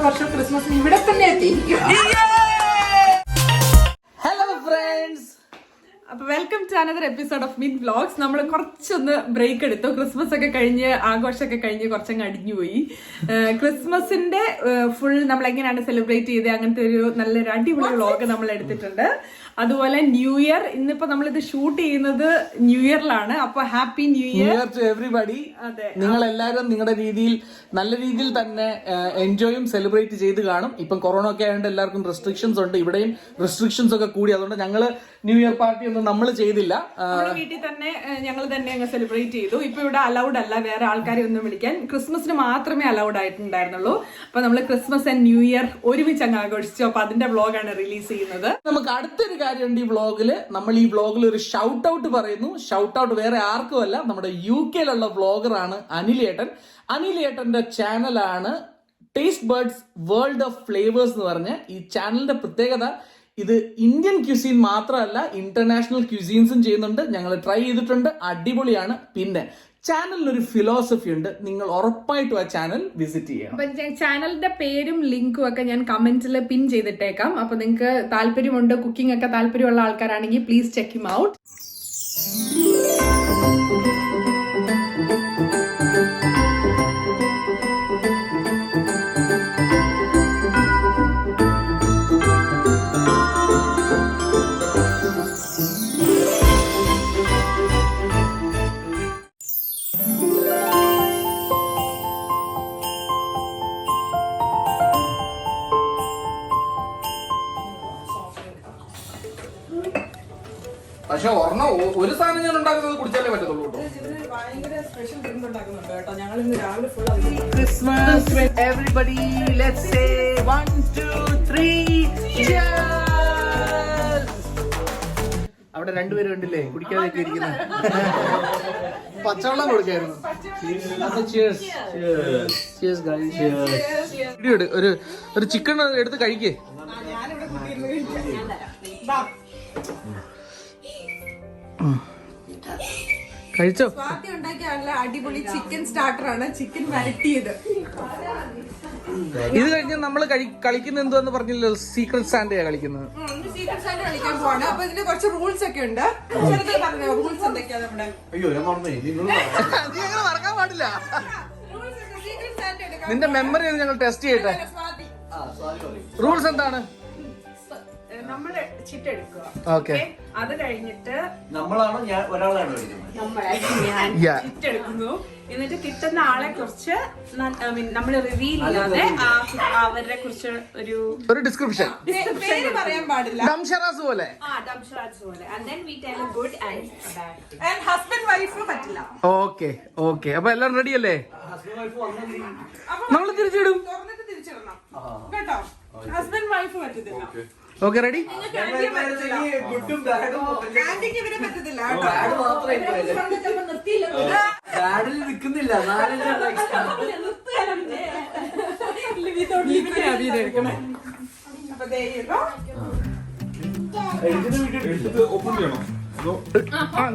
വർഷം ക്രിസ്മസിന് ഇവിടെ തന്നെ എത്തിയിരിക്കും. ഹലോ ഫ്രണ്ട്സ്, അപ്പൊ welcome to another episode of മിൻ വ്ലോഗ്സ്. നമ്മൾ കുറച്ചൊന്ന് ബ്രേക്ക് എടുത്തു. ക്രിസ്മസ് ഒക്കെ കഴിഞ്ഞ് ആഘോഷമൊക്കെ കഴിഞ്ഞ് കുറച്ചങ്ങ് അടിഞ്ഞുപോയി. ക്രിസ്മസിന്റെ ഫുൾ നമ്മൾ എങ്ങനെയാണ് സെലിബ്രേറ്റ് ചെയ്ത് അങ്ങനത്തെ ഒരു നല്ലൊരു അടിപൊളി വ്ലോഗ് നമ്മൾ എടുത്തിട്ടുണ്ട്. അതുപോലെ ന്യൂ ഇയർ, ഇന്നിപ്പോ നമ്മളിത് ഷൂട്ട് ചെയ്യുന്നത് ന്യൂ ഇയറിലാണ്. അപ്പൊ happy new year to everybody. അതെ, നിങ്ങൾ എല്ലാവരും നിങ്ങളുടെ രീതിയിൽ നല്ല രീതിയിൽ തന്നെ എൻജോയും സെലിബ്രേറ്റ് ചെയ്ത് കാണും. ഇപ്പം കൊറോണ ഒക്കെ ആയതുകൊണ്ട് എല്ലാവർക്കും റെസ്ട്രിക്ഷൻസ് ഉണ്ട്. ഇവിടെയും റെസ്ട്രിക്ഷൻസ് ഒക്കെ കൂടി. അതുകൊണ്ട് ഞങ്ങള് ന്യൂ ഇയർ പാർട്ടി ഒന്നും നമ്മൾ ചെയ്തില്ല. വീട്ടിൽ തന്നെ ഞങ്ങൾ തന്നെ അങ്ങ് സെലിബ്രേറ്റ് ചെയ്തു. ഇപ്പൊ ഇവിടെ അലൗഡ് അല്ല വേറെ ആൾക്കാരെ ഒന്നും വിളിക്കാൻ. ക്രിസ്മസിന് മാത്രമേ അലൗഡ് ആയിട്ടുണ്ടായിരുന്നുള്ളൂ. അപ്പൊ നമ്മൾ ക്രിസ്മസ് ആൻഡ് ന്യൂ ഇയർ ഒരുമിച്ച് അങ്ങ് ആഘോഷിച്ചു. അപ്പൊ അതിന്റെ വ്ലോഗാണ് റിലീസ് ചെയ്യുന്നത്. നമുക്ക് അടുത്തൊരു കാര്യമുണ്ട് ഈ വ്ലോഗില്. നമ്മൾ ഈ വ്ലോഗിൽ ഒരു ഷൗട്ട് ഔട്ട് പറയുന്നു. ഷൗട്ട് ഔട്ട് വേറെ ആർക്കും അല്ല, നമ്മുടെ UK-യിലുള്ള വ്ലോഗറാണ് അനിലേട്ടൻ. അനിലേട്ടന്റെ ചാനലാണ് taste birds world of flavours എന്ന് പറഞ്ഞ ഈ ചാനലിന്റെ പ്രത്യേകത. ഇത് ഇന്ത്യൻ ക്യൂസീൻ മാത്രമല്ല, ഇന്റർനാഷണൽ ക്യൂസീൻസും ചെയ്യുന്നുണ്ട്. ഞങ്ങൾ ട്രൈ ചെയ്തിട്ടുണ്ട്, അടിപൊളിയാണ്. പിന്നെ ചാനലിനൊരു ഫിലോസഫി ഉണ്ട്, നിങ്ങൾ ഉറപ്പായിട്ടും ആ ചാനൽ വിസിറ്റ് ചെയ്യണം. അപ്പൊ ചാനലിന്റെ പേരും ലിങ്കും ഒക്കെ ഞാൻ കമന്റിൽ പിൻ ചെയ്തിട്ടേക്കാം. അപ്പൊ നിങ്ങൾക്ക് താല്പര്യമുണ്ട്, കുക്കിംഗ് ഒക്കെ താല്പര്യമുള്ള ആൾക്കാരാണെങ്കിൽ പ്ലീസ് ചെക്ക് ഹിം ഔട്ട്. പക്ഷെ ഒരു സാധനം ഞാൻ ഉണ്ടാക്കുന്നത് കുടിച്ചാലേ പറ്റത്തുള്ളൂ കേട്ടോ. Christmas everybody, let's say 1 2 3 cheers. അവിടെ രണ്ടുപേരും ഉണ്ടല്ലേ കുടിക്കാതെ ഇരിക്കുന്നത്. പച്ചവെള്ളം കൊടുക്കായിരുന്നു. ഒരു ചിക്കൻ എടുത്ത് കഴിക്കേ. കഴിച്ചോ? ആദ്യം ഉണ്ടാക്കിയ അടിപൊളി ചിക്കൻ സ്റ്റാർട്ടർ ആണ്, ചിക്കൻ വരട്ടിയത്. ഇത് കഴിഞ്ഞ് നമ്മൾ കളിക്കുന്നത് എന്തുവെന്ന് പറഞ്ഞില്ലോ, സീക്രട്ട് സാന്റയാ കളിക്കുന്നത്. സീക്രട്ട് സാന്റ കളിക്കാൻ പോവാണ്. അപ്പൊ ഇതിന് കുറച്ച് റൂൾസ് ഒക്കെ ഉണ്ട്. റൂൾസ് എന്തൊക്കെയാ നമ്മുടെ? മറക്കാൻ പാടില്ല. നിന്റെ മെമ്മറി ഞങ്ങൾ ടെസ്റ്റ് ചെയ്യട്ടെ. റൂൾസ് എന്താണ്? നമ്മള് ചിറ്റ് എടുക്കുക. ഓക്കെ, അത് കഴിഞ്ഞിട്ട് നമ്മളാണോ ഒരാളാണോ ചിറ്റ് എടുക്കുന്നു. എന്നിട്ട് കിട്ടുന്ന ആളെ കുറിച്ച് നമ്മൾ റിവീൽ ചെയ്യാതെ അവരെ കുറിച്ച് ഒരു ഡിസ്ക്രിപ്ഷൻ പേര് പറയാൻ പാടില്ല. ഡംഷറാസ് പോലെ. And then we tell a good and a bad. And husband wife പറ്റില്ല. ഓക്കെ അപ്പൊ എല്ലാം റെഡി അല്ലേ? നമ്മൾ തിരിച്ചിടും. തുറന്നിട്ട് തിരിച്ചിടണം കേട്ടോ. ഹസ്ബൻഡ് വൈഫ് പറ്റത്തില്ല. Okay, ready? ഗുഡും ബാഡും ആന്റിക്ക് ഇവരെ പറ്റത്തില്ല. ബാഡിൽ നിൽക്കുന്നില്ല.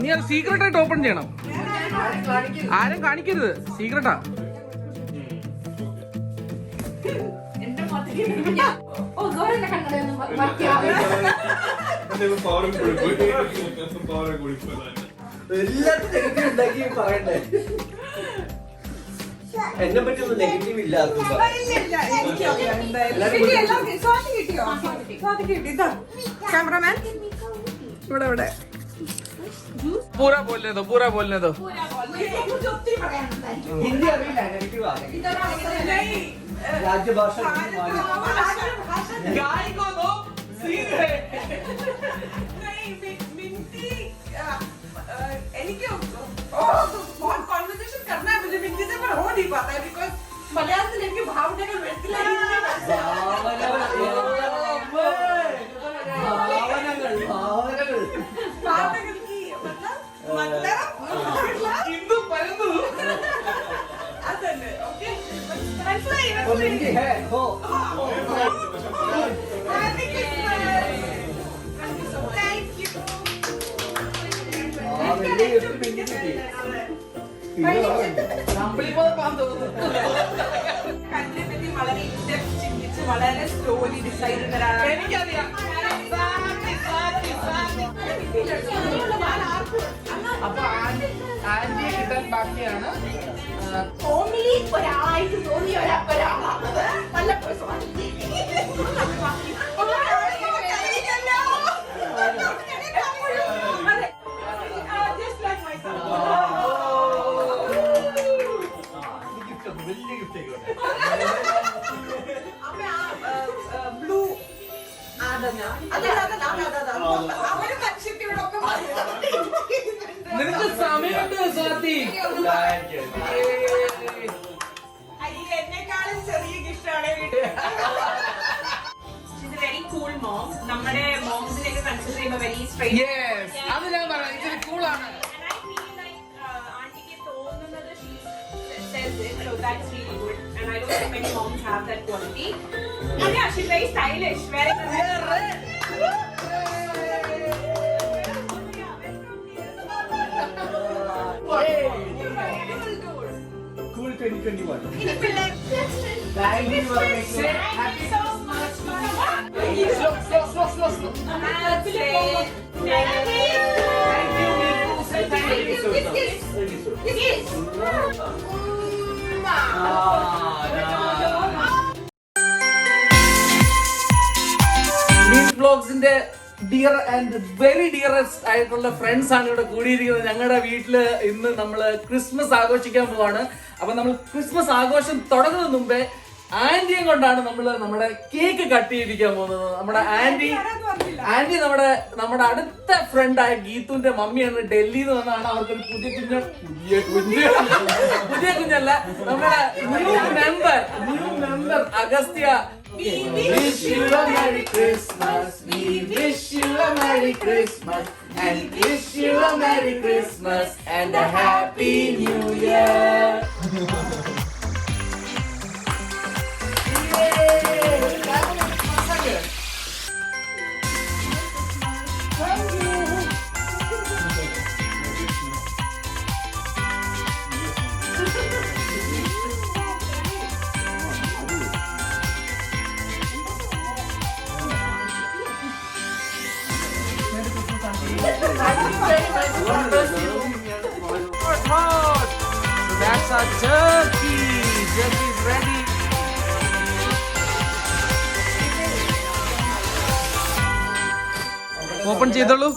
നീ അത് സീക്രട്ട് ആയിട്ട് ഓപ്പൺ ചെയ്യണം. ആരും കാണിക്കരുത്, സീക്രട്ടാ. എല്ലാത്തിനും നെഗറ്റീവ് ഉണ്ടാക്കി പറയണ്ടേ? എന്നെ പറ്റി ഒന്നും നെഗറ്റീവ് ഇല്ല. ക്യാമറമാൻ ഇവിടെ ഇവിടെ പൂരാ ബോലനെ ദോ. ഹിന്ദി അറിയില്ല, നെഗറ്റീവ് രാജ്യഭാഷ എനിക്ക് കോൺവെർസേഷൻ करना है मुझे हिंदी से पर हो नहीं पाता है बिकॉज़ मलयालम എനിക്ക് ഭാവനകൾ വരത്തില്ല. നമ്മളിപ്പോ വളരെ എക്സൈറ്റഡ് തരാം. എനിക്കറിയാം. അപ്പൊ ആന്റിയെ കിട്ടാൻ ബാക്കിയാണ്. ഫാമിലി ഒരാളായിട്ട് തോന്നിയ ഒരാളാണത്. വല്ലപ്പോഴും ബ്ലൂ നിനക്ക് സമയമുണ്ട് സ്വാതി. എന്നെക്കാളും ചെറിയ ഗിഫ്റ്റാണ് വെരി കൂൾ മോം. നമ്മുടെ മോംസിനെയൊക്കെ കൺസിഡർ ചെയ്യുമ്പോൾ വെരി സ്ട്രൈറ്റ്. Yes, അത് ഞാൻ പറയാം. ഇത്തിരി കൂളാണ്. ആന്റിക്ക് തോന്നുന്നത് says it, so that's really good. And I don't think many moms have that quality. And yeah, she's very stylish, wearing a red. Cool 2021. Thank you so much, Mama. Slow. Thank you. വ്ലോഗ്സിന്റെ dear and very dearest ആയിട്ടുള്ള friends ആണ് ഇവിടെ കൂടിയിരിക്കുന്നത്. ഞങ്ങളുടെ വീട്ടില് ഇന്ന് നമ്മള് Christmas ആഘോഷിക്കാൻ പോവാണ്. അപ്പൊ നമ്മൾ ക്രിസ്മസ് ആഘോഷം തുടങ്ങുന്നതിന് മുമ്പേ ആന്റിയും കൊണ്ടാണ് നമ്മള് നമ്മുടെ കേക്ക് കട്ട് ചെയ്തിരിക്കാൻ പോകുന്നത്. നമ്മുടെ ആന്റി നമ്മുടെ അടുത്ത ഫ്രണ്ടായ ഗീതുവിന്റെ മമ്മിയാണ്. ഡൽഹിയിൽ നിന്ന് വന്നാണ്. അവർക്കൊരു പുതിയ കുഞ്ഞല്ല, നമ്മുടെ new member Agastya. Wish you a Merry Christmas. We wish you a Merry Christmas and wish you a Merry Christmas and a Happy New Year. That's our turkey. Turkey is ready. Open ചെയ്തോളൂ.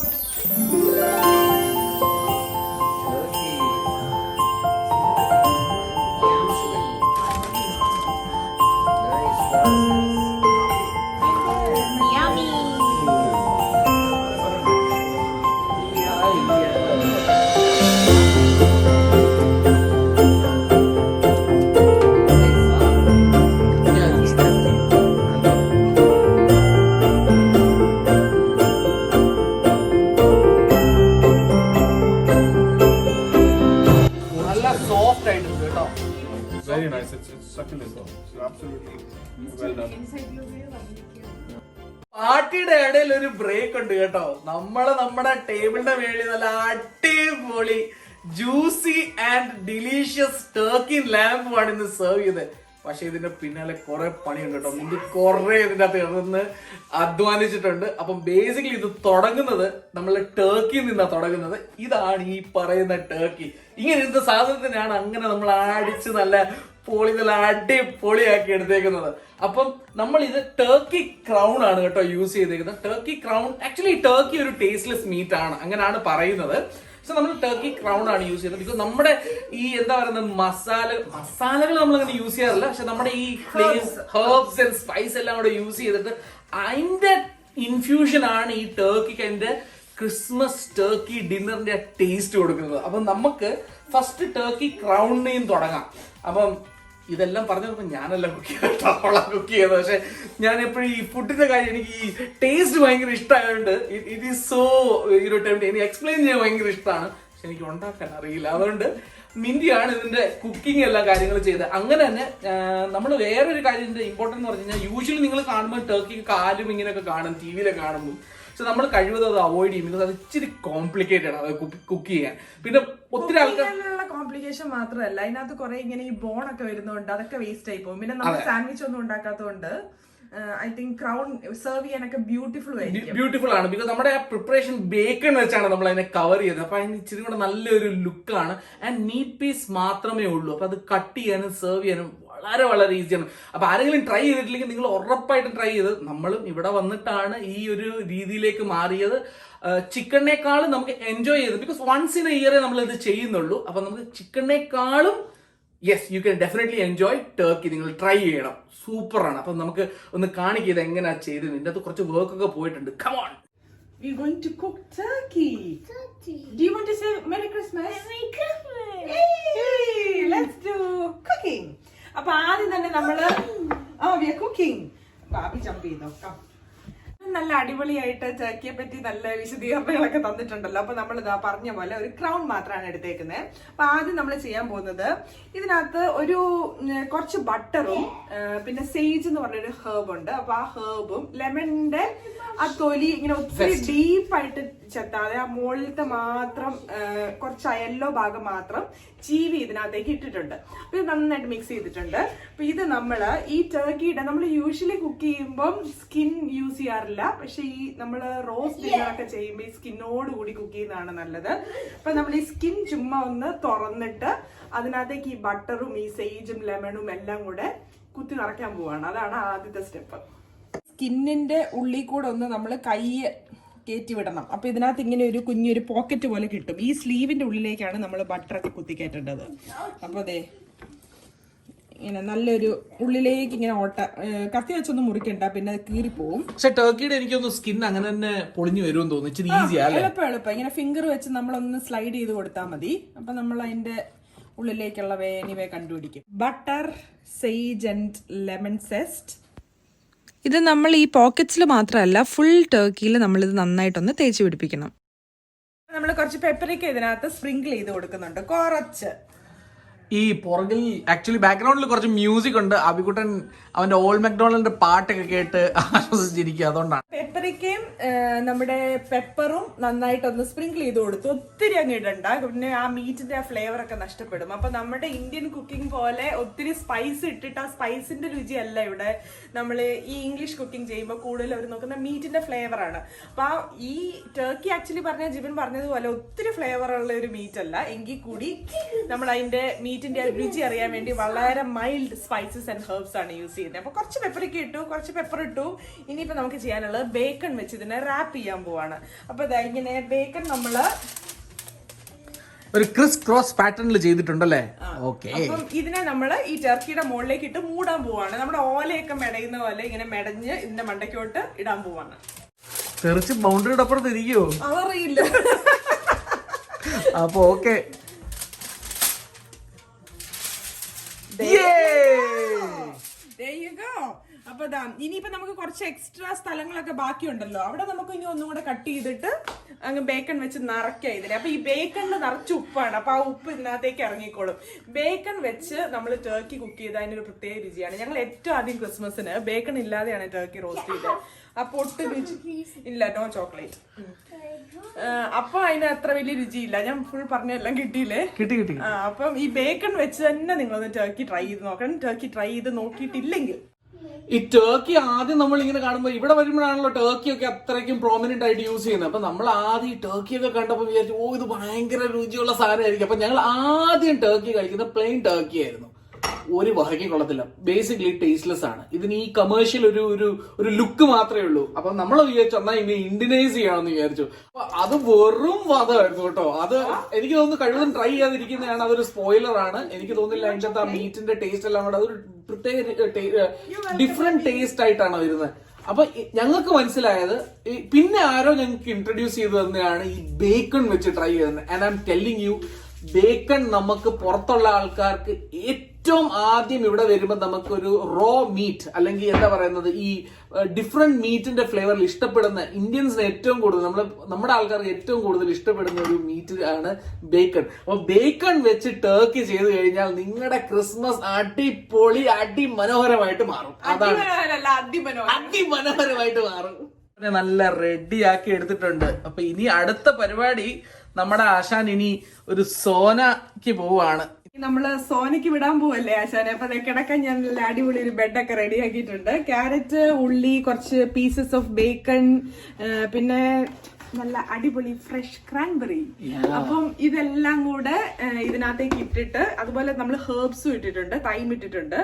Very nice. It's succulent. So absolutely well done. പാർട്ടിയുടെ ഇടയിൽ ഒരു break ഉണ്ട് കേട്ടോ. നമ്മുടെ ടേബിളിന്റെ മേളിൽ നല്ല അടിപൊളി ജ്യൂസി ആൻഡ് ഡിലീഷ്യസ് ടർക്കി ലാമ്പുമാണ് ഇന്ന് സെർവ് ചെയ്തത്. പക്ഷെ ഇതിന്റെ പിന്നാലെ കുറെ പണിയുണ്ട് കേട്ടോ. മുമ്പ് കുറെ ഇതിന്റെ അകത്ത് ഇറന്ന് അധ്വാനിച്ചിട്ടുണ്ട്. അപ്പം ബേസിക്കലി ഇത് തുടങ്ങുന്നത് നമ്മൾ ടർക്കിയിൽ നിന്നാണ് തുടങ്ങുന്നത്. ഇതാണ് ഈ പറയുന്ന ടർക്കി. ഇങ്ങനെ ഇരുന്ന സാധനത്തിനാണ് അങ്ങനെ നമ്മൾ അടിച്ച് നല്ല അടിപൊളിയാക്കി എടുത്തേക്കുന്നത്. അപ്പം നമ്മൾ ഇത് ടർക്കി ക്രൗൺ ആണ് കേട്ടോ യൂസ് ചെയ്തേക്കുന്നത്. ടർക്കി ക്രൗൺ ആക്ച്വലി ടർക്കി ഒരു ടേസ്റ്റ്ലെസ് മീറ്റ് ആണ്, അങ്ങനെയാണ് പറയുന്നത്. സോ നമ്മൾ ടർക്കി ക്രൗൺ ആണ് യൂസ് ചെയ്യുന്നത്. ബിക്കോസ് നമ്മുടെ ഈ എന്താ പറയുന്നത് മസാലകൾ നമ്മൾ അങ്ങനെ യൂസ് ചെയ്യാറില്ല. പക്ഷെ നമ്മുടെ ഈ ഹെർബ്സ് ആൻഡ് സ്പൈസ് എല്ലാം കൂടെ യൂസ് ചെയ്തിട്ട് അതിന്റെ ഇൻഫ്യൂഷൻ ആണ് ഈ ടർക്കിക്ക് അതിന്റെ ക്രിസ്മസ് ടർക്കി ഡിന്നറിന്റെ ടേസ്റ്റ് കൊടുക്കുന്നത്. അപ്പം നമുക്ക് ഫസ്റ്റ് ടർക്കി ക്രൗണിനെയും തുടങ്ങാം. അപ്പം ഇതെല്ലാം പറഞ്ഞപ്പോൾ ഞാനല്ല കുക്ക് ചെയ്തത്, അവളാണ് കുക്ക് ചെയ്തത്. പക്ഷെ ഞാൻ എപ്പോഴും ഈ ഫുഡിന്റെ കാര്യം എനിക്ക് ഈ ടേസ്റ്റ് ഭയങ്കര ഇഷ്ടമായതുകൊണ്ട് ഇറ്റ് ഈസ് സോ എനിക്ക് എക്സ്പ്ലെയിൻ ചെയ്യാൻ ഭയങ്കര ഇഷ്ടമാണ്. പക്ഷെ എനിക്ക് ഉണ്ടാക്കാൻ അറിയില്ല. അതുകൊണ്ട് മിന്റിയാണ് ഇതിന്റെ കുക്കിംഗ് എല്ലാ കാര്യങ്ങളും ചെയ്തത്. അങ്ങനെ തന്നെ നമ്മൾ വേറൊരു കാര്യത്തിന്റെ ഇമ്പോർട്ടൻറ്റ് എന്ന് പറഞ്ഞു കഴിഞ്ഞാൽ യൂഷ്വലി നിങ്ങൾ കാണുമ്പോൾ ടർക്കി കാലും ഇങ്ങനെയൊക്കെ കാണും ടി വിയിലൊക്കെ കാണുമ്പോൾ. പക്ഷെ നമ്മൾ കഴിവതും അത് അവോയ്ഡ് ചെയ്യും. ബിക്കോസ് അത് ഇച്ചിരി കോംപ്ലിക്കേറ്റഡ് ആണ് അത് കുക്ക് ചെയ്യാൻ. പിന്നെ ഒത്തിരി ആൾക്കാർ കോംപ്ലിക്കേഷൻ മാത്രമല്ല, അതിനകത്ത് കുറെ ഇങ്ങനെ ഈ ബോൺ ഒക്കെ വരുന്നതുകൊണ്ട് അതൊക്കെ വേസ്റ്റ് ആയി പോകും. പിന്നെ നമ്മൾ സാൻഡ്വിച്ച് ഒന്നും ഉണ്ടാക്കാത്തതുകൊണ്ട് ഐ തിങ്ക് ക്രൗൺ സെർവ് ചെയ്യാനൊക്കെ ബ്യൂട്ടിഫുൾ ആയിരിക്കും. ബ്യൂട്ടിഫുൾ ആണ്. ബിക്കോസ് നമ്മുടെ ആ പ്രിപ്പറേഷൻ ബേക്കൺ വെച്ചാണ് നമ്മൾ അതിനെ കവർ ചെയ്തത്. അപ്പൊ അതിന് ഇച്ചിരി കൂടെ നല്ലൊരു ലുക്കാണ്. ആൻഡ് മീറ്റ് പീസ് മാത്രമേ ഉള്ളൂ. അപ്പൊ അത് കട്ട് ചെയ്യാനും സെർവ് ചെയ്യാനും വളരെ വളരെ ഈസിയാണ്. അപ്പൊ ആരെങ്കിലും ട്രൈ ചെയ്തിട്ടില്ലെങ്കിൽ നിങ്ങൾ ഉറപ്പായിട്ടും ട്രൈ ചെയ്ത്. നമ്മളും ഇവിടെ വന്നിട്ടാണ് ഈ ഒരു രീതിയിലേക്ക് മാറിയത്. ചിക്കനേക്കാളും നമുക്ക് എൻജോയ് ചെയ്ത്, ബിക്കോസ് വൺസ് ഇൻ എ ഇയറേ നമ്മൾ ഇത് ചെയ്യുന്നുള്ളൂ. അപ്പൊ നമുക്ക് ചിക്കനേക്കാളും yes you can definitely enjoy turkey. നിങ്ങൾ ട്രൈ ചെയ്യണം, സൂപ്പറാണ്. അപ്പൊ നമുക്ക് ഒന്ന് കാണിക്കുക എങ്ങനെയാ ചെയ്തത്. ഇതിന്റെ അത് കുറച്ച് വർക്ക് ഒക്കെ പോയിട്ടുണ്ട്. Come on, we're going to cook turkey. Do you want to say Merry Christmas? Merry Christmas. Hey, let's do cooking. അപ്പൊ ആദ്യം തന്നെ നമ്മള് we are cooking. ബാബി ജമ്പ് ചെയ്തോ. നല്ല അടിപൊളിയായിട്ട് ടർക്കിയെ പറ്റി നല്ല വിശദീകരണങ്ങളൊക്കെ തന്നിട്ടുണ്ടല്ലോ. അപ്പൊ നമ്മൾ ഇതാ പറഞ്ഞ പോലെ ഒരു ക്രൗൺ മാത്രമാണ് എടുത്തേക്കുന്നത്. അപ്പൊ ആദ്യം നമ്മൾ ചെയ്യാൻ പോകുന്നത് ഇതിനകത്ത് കുറച്ച് ബട്ടറും പിന്നെ സേജ് എന്ന് പറഞ്ഞൊരു ഹേർബ് ഉണ്ട്. അപ്പൊ ആ ഹേർബും ലെമണിന്റെ ആ തൊലി ഇങ്ങനെ ഒത്തിരി ഡീപ്പായിട്ട് ചെത്താതെ ആ മുകളിലത്തെ മാത്രം കുറച്ച് യെല്ലോ ഭാഗം മാത്രം ചീവി ഇതിനകത്തേക്ക് ഇട്ടിട്ടുണ്ട്. അപ്പൊ ഇത് നന്നായിട്ട് മിക്സ് ചെയ്തിട്ടുണ്ട്. അപ്പൊ ഇത് നമ്മള് ഈ ടർക്കിയുടെ നമ്മൾ യൂഷ്വലി കുക്ക് ചെയ്യുമ്പം സ്കിൻ യൂസ് ചെയ്യാറില്ല. പക്ഷെ ഈ നമ്മള് റോസ്റ്റ് ഡിന്നറൊക്കെ ചെയ്യുമ്പോൾ ഈ സ്കിന്നോട് കൂടി കുക്ക് ചെയ്യുന്നതാണ് നല്ലത്. അപ്പൊ നമ്മൾ ഈ സ്കിൻ ചുമ്മാ ഒന്ന് തുറന്നിട്ട് അതിനകത്തേക്ക് ഈ ബട്ടറും ഈ സേജും ലെമണും എല്ലാം കൂടെ കുത്തി നിറയ്ക്കാൻ പോവാണ്. അതാണ് ആദ്യത്തെ സ്റ്റെപ്പ്. സ്കിന്നിന്റെ ഉള്ളിൽ കൂടെ ഒന്ന് നമ്മൾ കൈ കയറ്റി വിടണം. അപ്പൊ ഇതിനകത്ത് ഇങ്ങനെ ഒരു കുഞ്ഞൊരു പോക്കറ്റ് പോലെ കിട്ടും. ഈ സ്ലീവിന്റെ ഉള്ളിലേക്കാണ് നമ്മൾ ബട്ടറൊക്കെ കുത്തി കയറ്റേണ്ടത്. അപ്പൊ അതെ ഇങ്ങനെ നല്ലൊരു ഉള്ളിലേക്ക് ഇങ്ങനെ കത്തി വെച്ചൊന്നും മുറിക്കണ്ട, പിന്നെ അത് കീറിപ്പോവും. പക്ഷെ ടർക്കിയുടെ എനിക്കൊന്ന് സ്കിൻ അങ്ങനെ തന്നെ പൊളിഞ്ഞു വരുമെന്ന് തോന്നുന്നു. ഇച്ചിരി ഈസിയാ അല്ലേ? എളുപ്പം ഇങ്ങനെ ഫിംഗർ വെച്ച് നമ്മളൊന്ന് സ്ലൈഡ് ചെയ്ത് കൊടുത്താൽ മതി. അപ്പൊ നമ്മൾ അതിന്റെ ഉള്ളിലേക്കുള്ള വേനിവേ കണ്ടുപിടിക്കും. Butter, sage and lemon zest. ഇത് നമ്മൾ ഈ പോക്കറ്റ്സിൽ മാത്രമല്ല ഫുൾ ടർക്കിയിൽ നമ്മളിത് നന്നായിട്ടൊന്ന് തേച്ച് പിടിപ്പിക്കണം. നമ്മൾ കുറച്ച് പെപ്പറിക്ക ഇതിനകത്ത് സ്പ്രിങ്കിൾ ചെയ്ത് കൊടുക്കുന്നുണ്ട് കുറച്ച്. ഈ പുറകിൽ ആക്ച്വലി ബാക്ക്ഗ്രൗണ്ടിൽ കുറച്ച് മ്യൂസിക് ഉണ്ട്. അബികുട്ടൻ അവന്റെ ഓൾഡ് മക്ഡൊണാൾഡിന്റെ പാട്ടൊക്കെ കേട്ട് ആശ്വസിച്ചിരിക്കുക. അതുകൊണ്ടാണ് പെപ്പറിക്കയും നമ്മുടെ പെപ്പറും നന്നായിട്ടൊന്ന് സ്പ്രിങ്കിൾ ചെയ്ത് കൊടുത്തു. ഒത്തിരി അങ്ങ് ഇടണ്ട, പിന്നെ ആ മീറ്റിന്റെ ആ ഫ്ലേവർ ഒക്കെ നഷ്ടപ്പെടും. അപ്പൊ നമ്മുടെ ഇന്ത്യൻ കുക്കിംഗ് പോലെ ഒത്തിരി സ്പൈസ് ഇട്ടിട്ട് ആ സ്പൈസിന്റെ രുചിയല്ല ഇവിടെ നമ്മൾ ഈ ഇംഗ്ലീഷ് കുക്കിംഗ് ചെയ്യുമ്പോൾ കൂടുതൽ അവർ നോക്കുന്ന മീറ്റിന്റെ ഫ്ലേവർ ആണ്. അപ്പൊ ഈ ടർക്കി ആക്ച്വലി പറഞ്ഞ ജിബൻ പറഞ്ഞതുപോലെ ഒത്തിരി ഫ്ലേവർ ഉള്ള ഒരു മീറ്റ് അല്ല. എങ്കിൽ കൂടി നമ്മൾ അതിന്റെ മീറ്റിന്റെ രുചി അറിയാൻ വേണ്ടി വളരെ മൈൽഡ് സ്പൈസസ് ആൻഡ് ഹെർബ്സ് ആണ് യൂസ് ചെയ്യുന്നത്. അപ്പൊ കുറച്ച് പെപ്പറിക്ക ഇട്ടു, കുറച്ച് പെപ്പർ ഇട്ടു. ഇനിയിപ്പോ നമുക്ക് ചെയ്യാനുള്ളത് ബേക്കൺ വെച്ച് ഇതിനെ റാപ്പ് ചെയ്യാൻ പോവാണ്. അപ്പൊ ഇങ്ങനെ ബേക്കൺ നമ്മള് ഒരു ക്രിസ് ക്രോസ് പാറ്റേണിൽ ചെയ്തിട്ടുണ്ടല്ലേ? ഓക്കെ. അപ്പം ഇതിനെ നമ്മള് ഈ ടർക്കിയുടെ മുകളിലേക്ക് ഇട്ട് മൂടാൻ പോവാണ്. നമ്മുടെ ഓലയൊക്കെ മെടയുന്ന പോലെ ഇങ്ങനെ മെടഞ്ഞ് ഇതിന്റെ മണ്ടയ്ക്കോട്ട് ഇടാൻ പോവാണ്. തെറിച്ച് ബൗണ്ടറിയുടെ അപ്പുറത്ത് ഇരിക്കുവോ? അതറിയില്ല. അപ്പൊ ഓക്കെ. അപ്പൊ ഇനിയിപ്പോ നമുക്ക് കുറച്ച് എക്സ്ട്രാ സ്ഥലങ്ങളൊക്കെ ബാക്കിയുണ്ടല്ലോ, അവിടെ നമുക്ക് ഇനി ഒന്നും കൂടെ കട്ട് ചെയ്തിട്ട് അങ്ങ് ബേക്കൺ വെച്ച് നിറയ്ക്കാം ഇതിനെ. അപ്പൊ ഈ ബേക്കണിൽ നിറച്ച് ഉപ്പാണ്. അപ്പൊ ആ ഉപ്പ് ഇതിനകത്തേക്ക് ഇറങ്ങിക്കോളും. ബേക്കൺ വെച്ച് നമ്മൾ ടർക്കി കുക്ക് ചെയ്ത് അതിനൊരു പ്രത്യേക രുചിയാണ്. ഞങ്ങൾ ഏറ്റവും ആദ്യം ക്രിസ്മസിന് ബേക്കൺ ഇല്ലാതെയാണ് ടർക്കി റോസ്റ്റ് ചെയ്തത്. അപ്പൊ ഒട്ടും രുചി ഇല്ല, നോ ചോക്ലേറ്റ്. അപ്പൊ അതിന് അത്ര വലിയ രുചിയില്ല. ഞാൻ ഫുൾ പറഞ്ഞെല്ലാം കിട്ടിയില്ലേ? കിട്ടി. അപ്പം ഈ ബേക്കൺ വെച്ച് തന്നെ നിങ്ങളൊന്ന് ടർക്കി ട്രൈ ചെയ്ത് നോക്കണം. ടർക്കി ട്രൈ ചെയ്ത് നോക്കിയിട്ടില്ലെങ്കിൽ ഈ ടർക്കി ആദ്യം നമ്മൾ ഇങ്ങനെ കാണുമ്പോൾ ഇവിടെ വരുമ്പോഴാണല്ലോ ടർക്കി ഒക്കെ അത്രയ്ക്കും പ്രോമിനന്റ് ആയിട്ട് യൂസ് ചെയ്യുന്നത്. അപ്പൊ നമ്മൾ ആദ്യം ഈ ടർക്കി ഒക്കെ കണ്ടപ്പോൾ വിചാരിച്ചു ഇത് ഭയങ്കര രുചിയുള്ള സാധനമായിരിക്കും. അപ്പൊ ഞങ്ങൾ ആദ്യം ടർക്കി കഴിക്കുന്നത് പ്ലെയിൻ ടർക്കി ആയിരുന്നു. ഒരു വകയ്ക്ക് കൊള്ളത്തില്ല, ബേസിക്കലി ടേസ്റ്റ്ലെസ് ആണ്. ഇതിന് ഈ കമേഴ്ഷ്യൽ ഒരു ലുക്ക് മാത്രമേ ഉള്ളൂ. അപ്പൊ നമ്മൾ വിചാരിച്ചു എന്നാൽ ഇനി ഇന്ത്യനൈസ് ചെയ്യണമെന്ന് വിചാരിച്ചു. അപ്പൊ അത് വെറും വധമായിരുന്നു കേട്ടോ. അത് എനിക്ക് തോന്നുന്നു കഴിവതും ട്രൈ ചെയ്യാതിരിക്കുന്നതാണ്. അതൊരു സ്പോയിലർ ആണ്. എനിക്ക് തോന്നുന്നില്ല അതിന്റെ ആ മീറ്റിന്റെ ടേസ്റ്റ് എല്ലാം കൂടെ അതൊരു പ്രത്യേക ഡിഫറെന്റ് ടേസ്റ്റ് ആയിട്ടാണ് വരുന്നത്. അപ്പൊ ഞങ്ങൾക്ക് മനസ്സിലായത് പിന്നെ ആരോ ഞങ്ങൾക്ക് ഇൻട്രൊഡ്യൂസ് ചെയ്തു തന്നെയാണ് ഈ ബേക്കൺ വെച്ച് ട്രൈ ചെയ്യുന്നത്. And I M telling you, bacon നമുക്ക് പുറത്തുള്ള ആൾക്കാർക്ക് ഏറ്റവും ആദ്യം ഇവിടെ വരുമ്പോൾ നമുക്കൊരു റോ മീറ്റ് അല്ലെങ്കിൽ എന്താ പറയുന്നത് ഈ ഡിഫറെന്റ് മീറ്റിന്റെ ഫ്ലേവറിൽ ഇഷ്ടപ്പെടുന്ന ഇന്ത്യൻസിന് ഏറ്റവും കൂടുതൽ നമ്മുടെ ആൾക്കാർക്ക് ഏറ്റവും കൂടുതൽ ഇഷ്ടപ്പെടുന്ന ഒരു മീറ്റ് ആണ് ബേക്കൺ. അപ്പൊ ബേക്കൺ വെച്ച് ടർക്കി ചെയ്ത് കഴിഞ്ഞാൽ നിങ്ങളുടെ ക്രിസ്മസ് അടിപൊളി അതിമനോഹരമായിട്ട് മാറും. അതാണ് അതിമനോഹരമായിട്ട് മാറും. നല്ല റെഡിയാക്കി എടുത്തിട്ടുണ്ട്. അപ്പൊ ഇനി അടുത്ത പരിപാടി നമ്മുടെ ആശാൻ ഇനി ഒരു സോനക്ക് പോവാണ്. നമ്മള് സോനയ്ക്ക് വിടാൻ പോവല്ലേ ആശാനെ, അപ്പൊ കിടക്കാൻ ഞാൻ നല്ല അടിപൊളി ഒരു ബെഡൊക്കെ റെഡി ആക്കിയിട്ടുണ്ട്. ക്യാരറ്റ്, ഉള്ളി, കുറച്ച് പീസസ് ഓഫ് ബേക്കൺ, പിന്നെ നല്ല അടിപൊളി ഫ്രഷ് ക്രാൻബെറി. അപ്പം ഇതെല്ലാം കൂടെ ഇതിനകത്തേക്ക് ഇട്ടിട്ട്, അതുപോലെ നമ്മൾ ഹെർബ്സും ഇട്ടിട്ടുണ്ട്, തൈം ഇട്ടിട്ടുണ്ട്.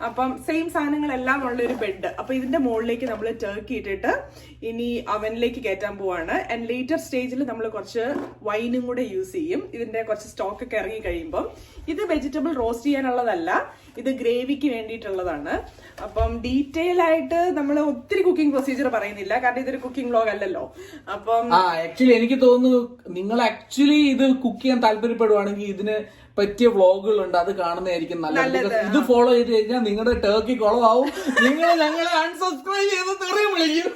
അപ്പം സെയിം സാധനങ്ങളെല്ലാം ഉള്ള ഒരു ബെഡ്. അപ്പൊ ഇതിന്റെ മുകളിലേക്ക് നമ്മൾ ടർക്കി ഇട്ടിട്ട് ഇനി അവനിലേക്ക് കയറ്റാൻ പോവാണ്. ആൻഡ് ലേറ്റർ സ്റ്റേജിൽ നമ്മൾ കുറച്ച് വൈനും കൂടെ യൂസ് ചെയ്യും, ഇതിന്റെ കുറച്ച് സ്റ്റോക്ക് ഒക്കെ ഇറങ്ങി കഴിയുമ്പോൾ. ഇത് വെജിറ്റബിൾ റോസ്റ്റ് ചെയ്യാനുള്ളതല്ല, ഇത് ഗ്രേവിക്ക് വേണ്ടിയിട്ടുള്ളതാണ്. അപ്പം ഡീറ്റെയിൽ ആയിട്ട് നമ്മൾ ഒത്തിരി കുക്കിംഗ് പ്രൊസീജിയർ പറയുന്നില്ല, കാരണം ഇതൊരു കുക്കിംഗ് വ്ലോഗ് അല്ലല്ലോ. അപ്പം ആക്ച്വലി എനിക്ക് തോന്നുന്നു നിങ്ങൾ ആക്ച്വലി ഇത് കുക്ക് ചെയ്യാൻ താല്പര്യപ്പെടുവാണെങ്കിൽ ഇതിന് പറ്റിയ വ്ളോഗുകളുണ്ട്, അത് കാണുന്നതായിരിക്കും നല്ലത്. ഇത് ഫോളോ ചെയ്ത് കഴിഞ്ഞാൽ നിങ്ങളുടെ ടർക്കി കുളമാവും, നിങ്ങൾ ഞങ്ങളെ അൺസബ്സ്ക്രൈബ് ചെയ്ത് തെറി വിളിക്കും.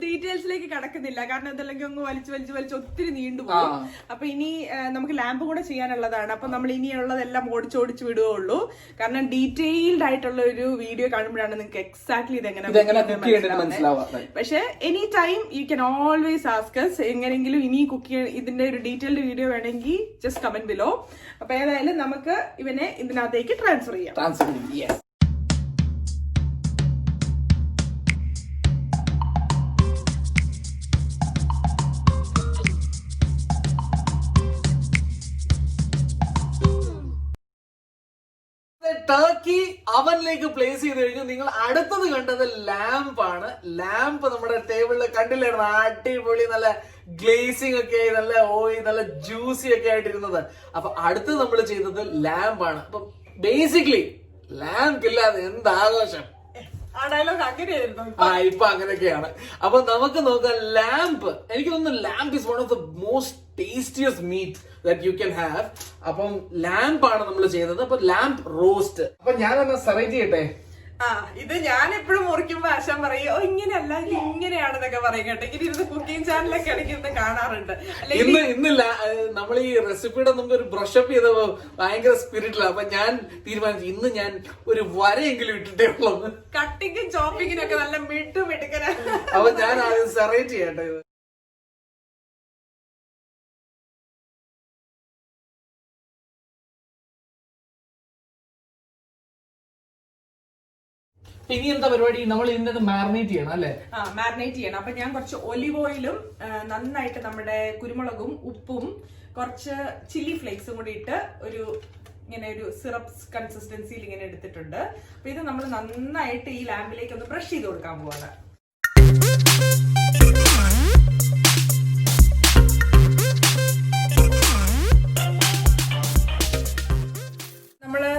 ഡീറ്റെയിൽസിലേക്ക് കടക്കുന്നില്ല, കാരണം ഇതല്ലെങ്കിൽ അങ്ങ് വലിച്ച് ഒത്തിരി നീണ്ടുപോകും. അപ്പൊ ഇനി നമുക്ക് ലാമ്പ് കൂടെ ചെയ്യാനുള്ളതാണ്. അപ്പൊ നമ്മൾ ഇനിയുള്ളതെല്ലാം ഓടിച്ചോടിച്ച് വിടുകയുള്ളൂ, കാരണം ഡീറ്റെയിൽഡ് ആയിട്ടുള്ള ഒരു വീഡിയോ കാണുമ്പോഴാണ് നിങ്ങൾക്ക് എക്സാക്ട്ലി ഇതെങ്ങനെ മനസ്സിലാവുക. പക്ഷെ any time you can always ask us എങ്ങനെങ്കിലും ഇനി കുക്ക് ഇതിന്റെ ഒരു ഡീറ്റെയിൽഡ് വീഡിയോ വേണമെങ്കിൽ ജസ്റ്റ് കമന്റ് ബിലോ. അപ്പൊ ഏതായാലും നമുക്ക് ഇവനെ ഇതിനകത്തേക്ക് ട്രാൻസ്ഫർ ചെയ്യാം. ടർക്കി അവനിലേക്ക് പ്ലേസ് ചെയ്ത് കഴിഞ്ഞു. നിങ്ങൾ അടുത്തത് കണ്ടത് ലാമ്പാണ്. ലാമ്പ് നമ്മുടെ ടേബിളിൽ കണ്ടില്ലായിരുന്നു, അടിപൊളി നല്ല ഗ്ലേസിംഗ് ഒക്കെ ആയി, നല്ല ഓയിൽ, നല്ല ജ്യൂസി ഒക്കെ ആയിട്ടിരുന്നത്. അപ്പൊ അടുത്തത് നമ്മൾ ചെയ്തത് ലാമ്പാണ്. അപ്പൊ ബേസിക്കലി ലാമ്പ് ഇല്ലാതെ എന്താഘോഷം. ഇപ്പൊ അങ്ങനെയൊക്കെയാണ്. അപ്പൊ നമുക്ക് നോക്കാം ലാമ്പ്. എനിക്ക് തോന്നുന്നു lamb is one of the most tastiest meat that you can have. അപ്പം ലാമ്പ് ആണ് നമ്മൾ ചെയ്തത്. അപ്പൊ ലാമ്പ് റോസ്റ്റ്. അപ്പൊ ഞാനൊന്ന് സെലക്ട് ചെയ്യട്ടെ. ഇത് ഞാൻ എപ്പോഴും മുറിക്കുമ്പോ ആശാൻ പറയും, ഓ ഇങ്ങനെയല്ല ഇത് ഇങ്ങനെയാണെന്നൊക്കെ പറയും കേട്ടോ. ഇങ്ങനെ ഇരുന്ന് കുക്കിംഗ് ചാനലൊക്കെ ഇടയ്ക്ക് കാണാറുണ്ട്. ഇന്നില്ല, നമ്മൾ ഈ റെസിപ്പിയുടെ മുമ്പ് ഒരു ബ്രഷപ്പ് ചെയ്തപ്പോ ഭയങ്കര സ്പിരിറ്റില്ല. അപ്പൊ ഞാൻ തീരുമാനിച്ചു ഇന്ന് ഞാൻ ഒരു വരയെങ്കിലും ഇട്ടിട്ടേ ഉള്ളൂ. കട്ടിങ്ങും ചോപ്പിങ്ങിനും ഒക്കെ നല്ല മിടുക്കനാ. അപ്പൊ ഞാൻ ആദ്യം സെലക്ട് ചെയ്യട്ടെ. ഇത് ഇനി എന്താ പരിപാടി? നമ്മൾ ഇതിനകത്ത് മാരിനേറ്റ് ചെയ്യണം അല്ലെ? മാരിനേറ്റ് ചെയ്യണം. അപ്പൊ ഞാൻ കുറച്ച് ഒലിവ് ഓയിലും നന്നായിട്ട് നമ്മുടെ കുരുമുളകും ഉപ്പും കുറച്ച് ചില്ലി ഫ്ലേക്സും കൂടി ഇട്ട് ഒരു ഇങ്ങനെ ഒരു സിറപ്പ് കൺസിസ്റ്റൻസിയിൽ ഇങ്ങനെ എടുത്തിട്ടുണ്ട്. അപ്പൊ ഇത് നമ്മൾ നന്നായിട്ട് ഈ ലാമ്പിലേക്ക് ഒന്ന് ബ്രഷ് ചെയ്ത് കൊടുക്കാൻ പോവാണ്.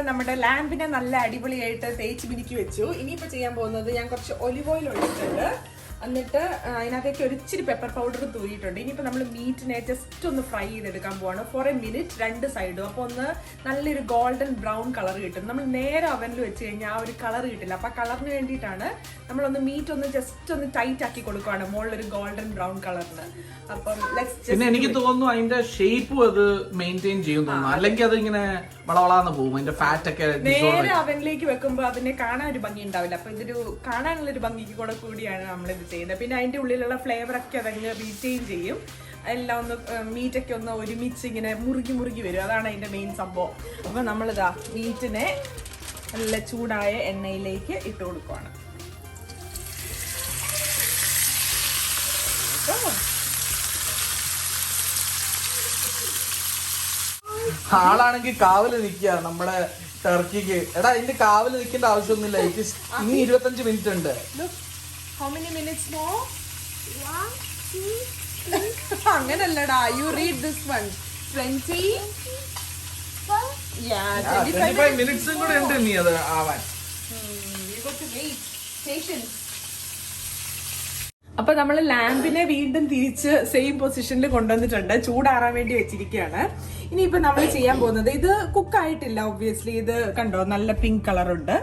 നമ്മുടെ ലാമ്പിനെ നല്ല അടിപൊളിയായിട്ട് തേച്ച് മിനുക്കി വെച്ചു. ഇനിയിപ്പോ ചെയ്യാൻ പോകുന്നത്, ഞാൻ കുറച്ച് ഒലിവ് ഓയിൽ ഒഴിച്ചിട്ടുണ്ട്, എന്നിട്ട് അതിനകത്തേക്ക് ഒരു ഇച്ചിരി പെപ്പർ പൗഡർ തൂരിയിട്ടുണ്ട്. ഇനിയിപ്പോൾ നമ്മൾ മീറ്റിനെ ജസ്റ്റ് ഒന്ന് ഫ്രൈ ചെയ്തെടുക്കാൻ പോവാണ് ഫോർ എ മിനിറ്റ്, രണ്ട് സൈഡും. അപ്പോൾ ഒന്ന് നല്ലൊരു ഗോൾഡൻ ബ്രൗൺ കളർ കിട്ടും. നമ്മൾ നേരെ അവനിൽ വെച്ച് കഴിഞ്ഞാൽ ആ ഒരു കളർ കിട്ടില്ല. അപ്പോൾ ആ കളറിന് വേണ്ടിയിട്ടാണ് നമ്മളൊന്ന് മീറ്റ് ഒന്ന് ജസ്റ്റ് ഒന്ന് ടൈറ്റ് ആക്കി കൊടുക്കുവാണ് മുകളിലൊരു ഗോൾഡൻ ബ്രൗൺ കളറിന്. അപ്പം പിന്നെ എനിക്ക് തോന്നുന്നു അതിന്റെ ഷേപ്പും അത് മെയിൻറ്റെയിൻ ചെയ്യും തോന്നുന്നു, അല്ലെങ്കിൽ അത് ഇങ്ങനെ വളവളാന്ന് പോകും. അതിന്റെ ഫാറ്റ് ഒക്കെ നേരെ അവനിലേക്ക് വെക്കുമ്പോൾ അതിനെ കാണാൻ ഒരു ഭംഗി ഉണ്ടാവില്ല. അപ്പൊ ഇതൊരു കാണാനുള്ള ഒരു ഭംഗിക്ക് കൂടെ കൂടിയാണ് നമ്മളിത് ചെയ്യുന്നത്. പിന്നെ അതിന്റെ ഉള്ളിലുള്ള ഫ്ലേവർ ഒക്കെ അതങ്ങ് റീറ്റെയിൻ ചെയ്യും. എല്ലാം ഒന്ന് മീറ്റൊക്കെ ഒന്ന് ഒരുമിച്ച് ഇങ്ങനെ മുറുകി വരും. അതാണ് അതിന്റെ മെയിൻ സംഭവം. അപ്പൊ നമ്മളിതാ മീറ്റിനെ നല്ല ചൂടായ എണ്ണയിലേക്ക് ഇട്ട് കൊടുക്കുവാണ്. ആളാണെങ്കിൽ കാവല് നിൽക്കുക നമ്മുടെ ടർക്കിക്ക്. എടാ ഇതിന്റെ കാവല് നിൽക്കേണ്ട ആവശ്യമൊന്നുമില്ല. ഇനി 25 മിനിറ്റ് ഉണ്ട്. How many minutes more? 1, 2, 3. അങ്ങനല്ലടാ, you read this one. 20. Yeah, 25 മിനിറ്റ്സും കൂടെ ഉണ്ട് നീ അത് ആവാൻ. You got to wait. Patience. അപ്പൊ നമ്മൾ ലാമ്പിനെ വീണ്ടും തിരിച്ച് സെയിം പൊസിഷനിൽ കൊണ്ടുവന്നിട്ടുണ്ട്. ചൂടാറാൻ വേണ്ടി വെച്ചിരിക്കുകയാണ്. ഇനിയിപ്പോ നമ്മൾ ചെയ്യാൻ പോകുന്നത്, ഇത് കുക്കായിട്ടില്ല ഒബ്വിയസ്ലി. ഇത് കണ്ടോ നല്ല പിങ്ക് കളർ ഉണ്ട്.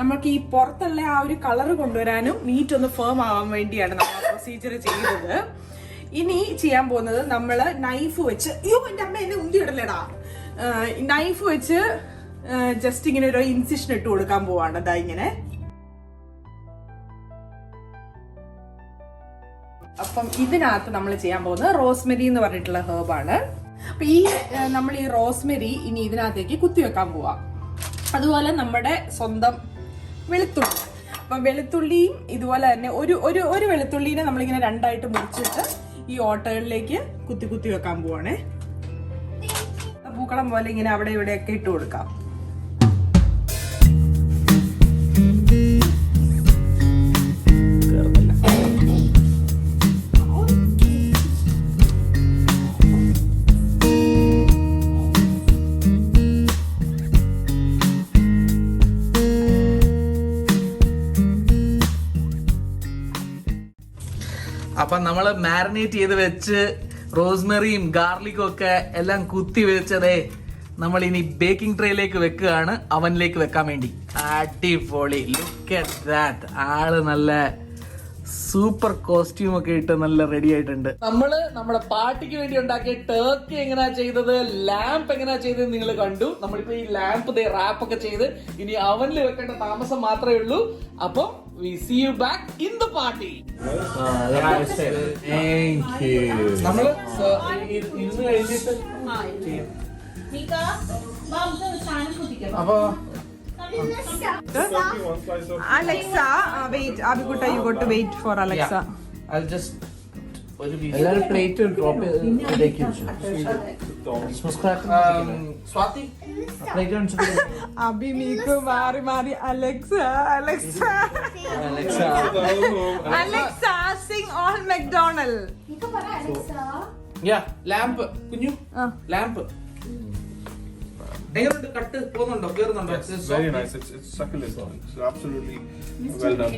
നമുക്ക് ഈ പുറത്തുള്ള ആ ഒരു കളർ കൊണ്ടുവരാനും മീറ്റ് ഒന്ന് ഫേം ആവാൻ വേണ്ടിയാണ് നമ്മൾ പ്രൊസീജിയർ ചെയ്തത്. ഇനി ചെയ്യാൻ പോകുന്നത്, നമ്മള് നൈഫ് വെച്ച്, അയ്യോ എന്റെ അമ്മ എന്നെ ഉന്തിയിടല്ലേടാ, നൈഫ് വെച്ച് ജസ്റ്റ് ഇങ്ങനെ ഒരു ഇൻസിഷൻ ഇട്ട് കൊടുക്കാൻ പോവാണ്. അതാ ഇങ്ങനെ. അപ്പം ഇതിനകത്ത് നമ്മൾ ചെയ്യാൻ പോകുന്നത് റോസ്മെരി എന്ന് പറഞ്ഞിട്ടുള്ള ഹെർബാണ്. അപ്പൊ ഈ നമ്മൾ ഈ റോസ്മെരി ഇനി ഇതിനകത്തേക്ക് കുത്തിവെക്കാൻ പോവാം. അതുപോലെ നമ്മുടെ സ്വന്തം വെളുത്തുള്ളി. അപ്പൊ വെളുത്തുള്ളിയും ഇതുപോലെ തന്നെ ഒരു വെളുത്തുള്ളിനെ നമ്മളിങ്ങനെ രണ്ടായിട്ട് മുറിച്ചിട്ട് ഈ ഓട്ടകളിലേക്ക് കുത്തി വെക്കാൻ പോവാണേ. പൂക്കളം പോലെ ഇങ്ങനെ അവിടെ ഇവിടെയൊക്കെ ഇട്ട് കൊടുക്കാം. അപ്പൊ നമ്മള് മാരിനേറ്റ് ചെയ്ത് വെച്ച് റോസ്മെറിയും ഗാർലിക്കും ഒക്കെ എല്ലാം കുത്തി വെച്ചതേ നമ്മൾ ഇനി ബേക്കിംഗ് ട്രേയിലേക്ക് വെക്കുകയാണ്, അവനിലേക്ക് വെക്കാൻ വേണ്ടി. അടിപൊളി, ലുക്ക് അറ്റ് ദാറ്റ്. ആള് നല്ല സൂപ്പർ കോസ്റ്റ്യൂം ഒക്കെ ഇട്ട് നല്ല റെഡി ആയിട്ടുണ്ട്. നമ്മള് നമ്മുടെ പാർട്ടിക്ക് വേണ്ടി ഉണ്ടാക്കിയ ടർക്കി എങ്ങനെയാ ചെയ്തത്, ലാമ്പ് എങ്ങനെയാ ചെയ്തത് നിങ്ങൾ കണ്ടു. നമ്മളിപ്പോ ഈ ലാമ്പ് റാപ്പ് ഒക്കെ ചെയ്ത് ഇനി അവനിൽ വെക്കേണ്ട താമസം മാത്രമേ ഉള്ളൂ. അപ്പൊ we see you back in the party. Thank you. നമ്മള് ഇരുന്ന് കഴിഞ്ഞിട്ട് അപ്പൊ Turkey, one slice of Alexa, wait. Abhigutta, you got to wait for Alexa. I'll just ഒരു എല്ലാരും പ്ലേറ്റ് ഡ്രോപ്പ് ചെയ്തേക്കും. Swathi Abhi, Miku, Mari, Alexa. Alexa, sing all McDonald. Lamp കുഞ്ഞു lamp എങ്ങനെയുണ്ട്? Cut പോകുന്നുണ്ടോ, കേറുന്നുണ്ടോ? very nice. It's succulent. It's absolutely well done.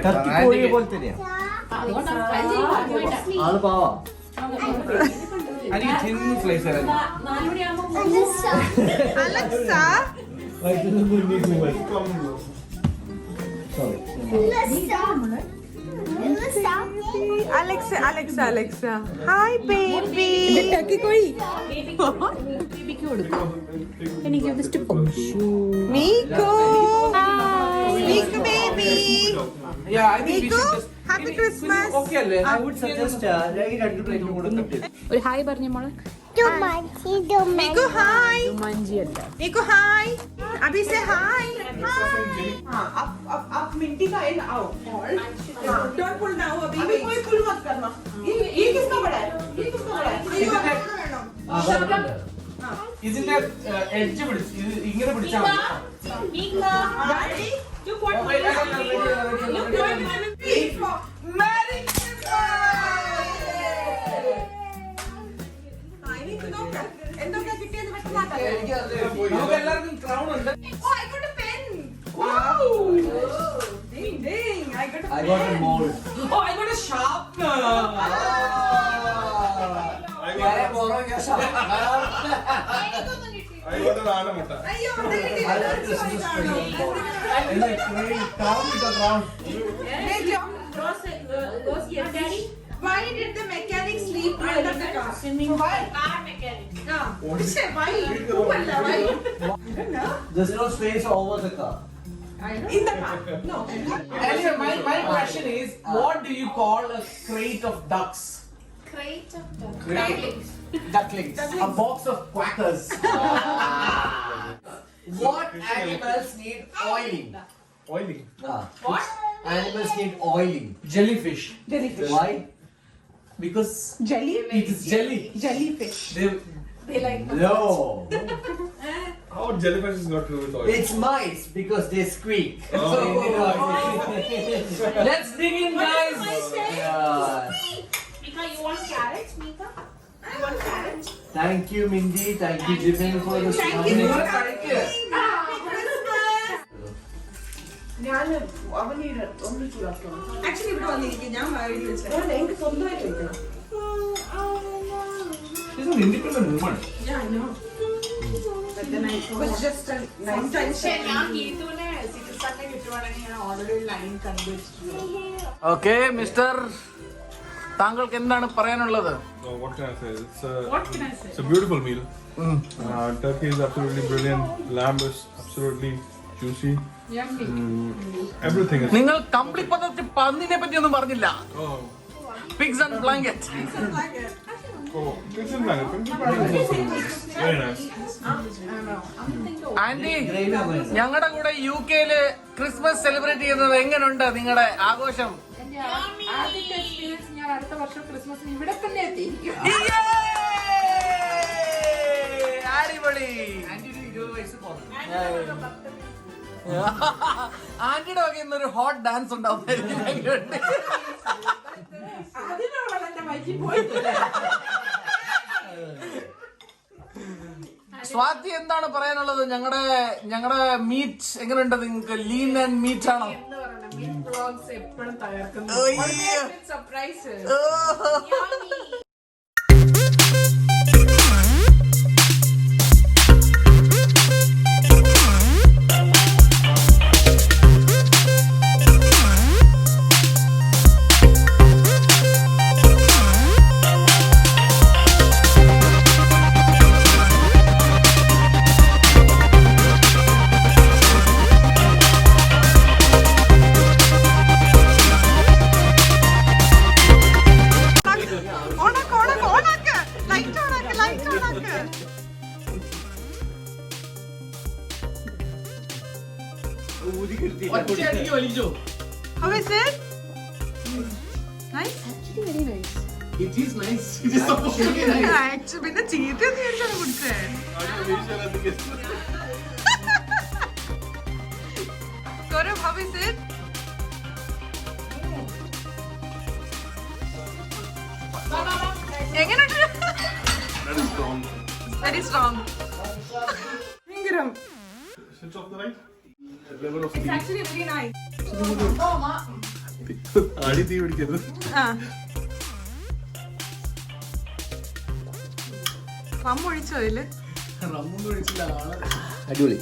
Turkey കോഴി പോലെ തന്നെയാ. ആള് പാവാ. എനിക്ക് തിന്ന് സ്ലൈസ് തരാം. Alexa. Alexa. Hi, baby. Can you give this to Miku. Miku, baby. Yeah, I think we Miku, should just- happy Christmas. Okay അല്ലേ? I would suggest ഈ രണ്ട് പ്ലേറ്റ് കൊടുക്കട്ടെ. ഒരു ഹായ് പറഞ്ഞ മോളെ Miku, hi. മഞ്ചി അല്ല Miku, hi. Abhi, say hi. Up minty का end out. Don't pull now, Abhi. कोई pull मत करना. ये किसका बड़ा है? ये किसका बड़ा है? ഇതിന്റെ എഡ്ജ് പിടിച്ച് ഇങ്ങനെ പിടിച്ചാൽ മതി. Daddy, you put Merry Christmas. എന്തൊക്കെ കിട്ടിയത് പെട്ടെന്നാക്കല്ലേ? നമുക്ക് എല്ലാവർക്കും ക്രൗൺ ഉണ്ട്. Oh, I got a pen. Wow. Ding. I got a pen. I got a mold. Oh, I got a sharpener. I got an ആനമുട്ട. അയ്യോ, അത് കിട്ടിയില്ല. Why did the mechanic sleep under the car? Why? Car mechanic. Why? Why? There's no space over the car. In the car. No. Anyway, my question is, what do you call a crate of ducks? Ducklings. A box of quackers. What animals need oiling? Oily. What? Animals need oiling. Jellyfish. Jellyfish. Why? Because Jelly? it is jelly. Jellyfish. They like No. How jellyfish is got to do with oil? It's mice because they squeak. Oh. So they need oiling. Let's dig in, guys. Yeah. Mika, you want carrots, Mika? You want carrots? Thank you, Mindy. Thank you, Jimin, for the Thank you. നിങ്ങൾ കഴിക്കുക. Actually ഇവിടെ വന്നിരിക്കും ഞാൻ എഴുതി വെച്ചത് എനിക്ക് സ്വന്തമായിട്ട് വെക്കണം. She's an independent woman. Yeah, I know. But then I was just a nice time. Okay, Mr. താങ്കൾക്ക് എന്താണ് പറയാനുള്ളത്? So what can I say? It's a beautiful meal. Turkey is absolutely brilliant. Lamb is absolutely juicy. Everything is. നിങ്ങൾ കമ്പിളി പന്നിനെ പറ്റി ഒന്നും പറഞ്ഞില്ല. Oh, Pigs and blanket. Pigs and blanket. Very nice. Aunty, ഞങ്ങളുടെ കൂടെ UK-ല് ക്രിസ്മസ് സെലിബ്രേറ്റ് ചെയ്യുന്നത് എങ്ങനെയുണ്ട് നിങ്ങളുടെ ആഘോഷം? ആദ്യത്തെ എക്സ്പീരിയൻസ് ഞാൻ അടുത്ത വർഷം ക്രിസ്മസിന് ഇവിടെ തന്നെ എത്തിയിരിക്കും. അടിപൊളി. ആന്റിയുടെ വക ഇന്നൊരു ഹോട്ട് ഡാൻസ് ഉണ്ടാവും. അതിനോളം എന്റെ വൈകി പോയിട്ടില്ല. സ്വാതി എന്താണ് പറയാനുള്ളത്? ഞങ്ങളുടെ മീറ്റ് എങ്ങനെയുണ്ട് നിങ്ങൾക്ക്? ലീൻ ആൻഡ് മീറ്റ് ആണോ? എപ്പോഴും തകർക്കുന്നു. സർപ്രൈസ്. ഒറ്റയടിക്ക് വലിച്ചോ? How is it? Nice? Actually, very nice. It is nice. It is supposed to be nice. Actually, പിന്നെ ചീത്തയൊന്നും വിചാരിച്ചാണ് കുടിച്ചേ. Gaurav, how is it? എങ്ങനെയുണ്ട്? Very strong. ഭയങ്കരം. Switch off the light. It's actually very nice. അടി തീ പിടിക്കരുത്. Rum ഒഴിച്ചോ അതില്? റമ്മൊന്നും ഒഴിച്ചില്ല. അടിപൊളി.